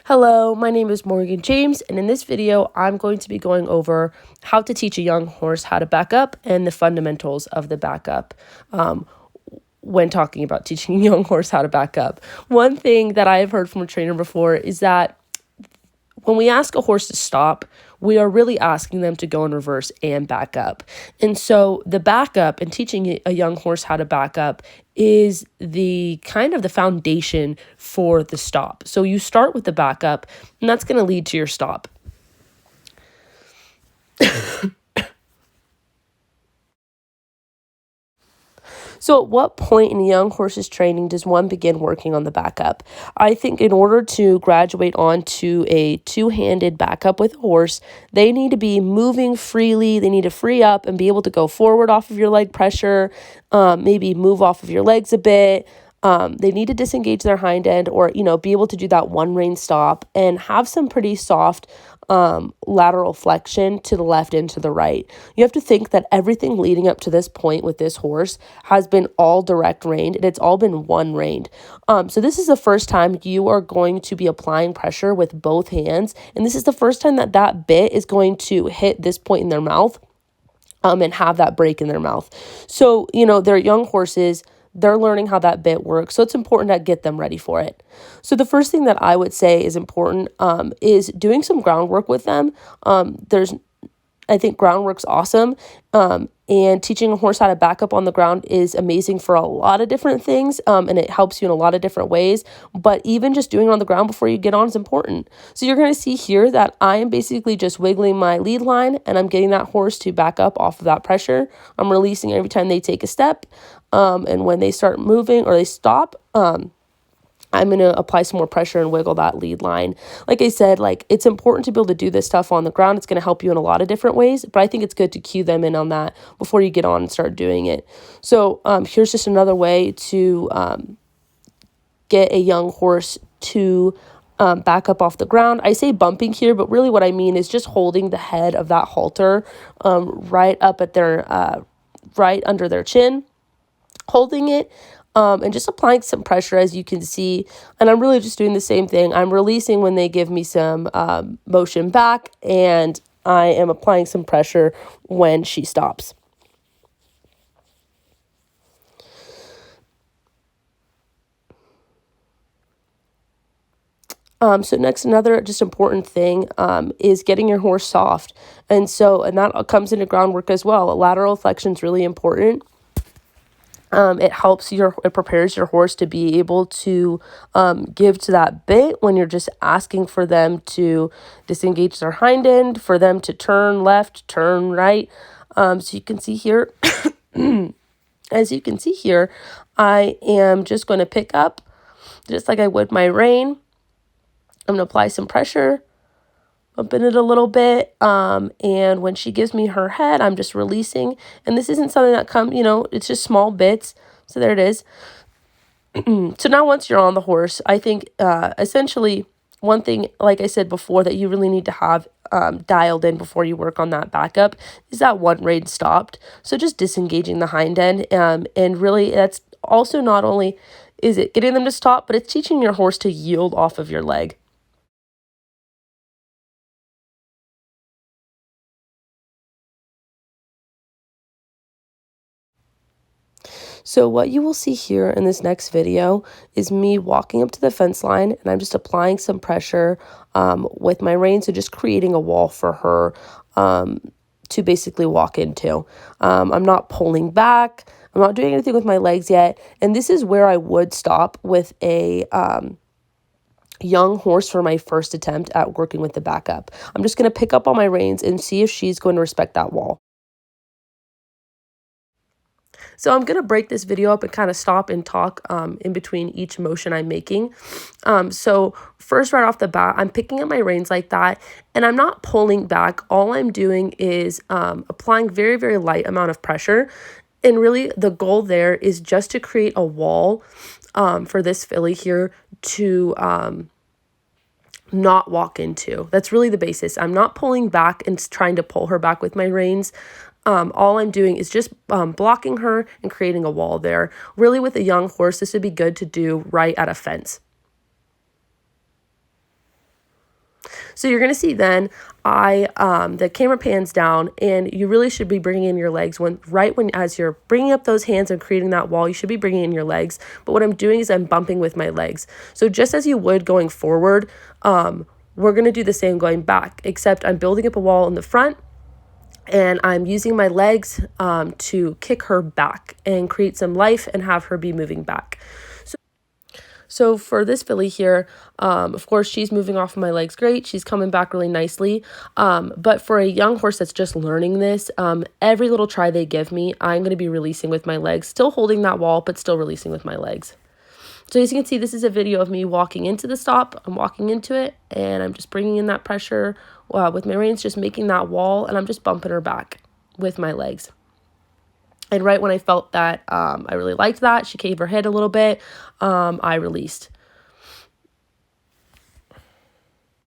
Hello, my name is Morgan James, and in this video, I'm going to be going over how to teach a young horse how to back up and the fundamentals of the backup when talking about teaching a young horse how to back up. One thing that I have heard from a trainer before is that when we ask a horse to stop, we are really asking them to go in reverse and back up. And so the backup and teaching a young horse how to back up is the kind of the foundation for the stop. So you start with the backup, and that's going to lead to your stop. So at what point in a young horse's training does one begin working on the backup? I think in order to graduate onto a two-handed backup with a horse, they need to be moving freely. They need to free up and be able to go forward off of your leg pressure, maybe move off of your legs a bit. They need to disengage their hind end or, be able to do that one rein stop and have some pretty soft lateral flexion to the left and to the right. You have to think that everything leading up to this point with this horse has been all direct reined and it's all been one reined. So this is the first time you are going to be applying pressure with both hands. And this is the first time that that bit is going to hit this point in their mouth and have that break in their mouth. So, they're young horses. They're learning how that bit works. So it's important to get them ready for it. So the first thing that I would say is important is doing some groundwork with them. I think groundwork's awesome. And teaching a horse how to back up on the ground is amazing for a lot of different things. And it helps you in a lot of different ways. But even just doing it on the ground before you get on is important. So you're going to see here that I am basically just wiggling my lead line and I'm getting that horse to back up off of that pressure. I'm releasing every time they take a step. And when they start moving or they stop, I'm going to apply some more pressure and wiggle that lead line. Like I said, it's important to be able to do this stuff on the ground. It's going to help you in a lot of different ways, but I think it's good to cue them in on that before you get on and start doing it. So here's just another way to get a young horse to back up off the ground. I say bumping here, but really what I mean is just holding the head of that halter right up at their, right under their chin, holding it. And just applying some pressure, as you can see. And I'm really just doing the same thing. I'm releasing when they give me some motion back, and I am applying some pressure when she stops. So next, another just important thing is getting your horse soft. And that comes into groundwork as well. Lateral flexion is really important. It prepares your horse to be able to give to that bit when you're just asking for them to disengage their hind end, for them to turn left, turn right. So you can see here, as you can see here, I am just going to pick up just like I would my rein. I'm going to apply some pressure, bumping it a little bit, and when she gives me her head, I'm just releasing, and this isn't something that it's just small bits, so there it is. So now once you're on the horse, I think essentially one thing, like I said before, that you really need to have dialed in before you work on that backup is that one rein stopped, so just disengaging the hind end, and really that's also not only is it getting them to stop, but it's teaching your horse to yield off of your leg. So what you will see here in this next video is me walking up to the fence line, and I'm just applying some pressure with my rein, so just creating a wall for her to basically walk into. I'm not pulling back. I'm not doing anything with my legs yet, and this is where I would stop with a young horse for my first attempt at working with the backup. I'm just going to pick up on my reins and see if she's going to respect that wall. So I'm going to break this video up and kind of stop and talk in between each motion I'm making. So first, right off the bat, I'm picking up my reins like that, and I'm not pulling back. All I'm doing is applying very, very light amount of pressure. And really the goal there is just to create a wall for this filly here to not walk into. That's really the basis. I'm not pulling back and trying to pull her back with my reins. All I'm doing is just blocking her and creating a wall there. Really, with a young horse, this would be good to do right at a fence. So you're going to see then the camera pans down, and you really should be bringing in your legs as you're bringing up those hands and creating that wall, you should be bringing in your legs. But what I'm doing is I'm bumping with my legs. So just as you would going forward, we're going to do the same going back, except I'm building up a wall in the front, and I'm using my legs to kick her back and create some life and have her be moving back. So for this filly here, of course, she's moving off of my legs great. She's coming back really nicely. But for a young horse that's just learning this, every little try they give me, I'm going to be releasing with my legs, still holding that wall, but still releasing with my legs. So as you can see, this is a video of me walking into the stop. I'm walking into it, and I'm just bringing in that pressure with my reins, just making that wall, and I'm just bumping her back with my legs. And right when I felt that I really liked that, she gave her head a little bit, I released.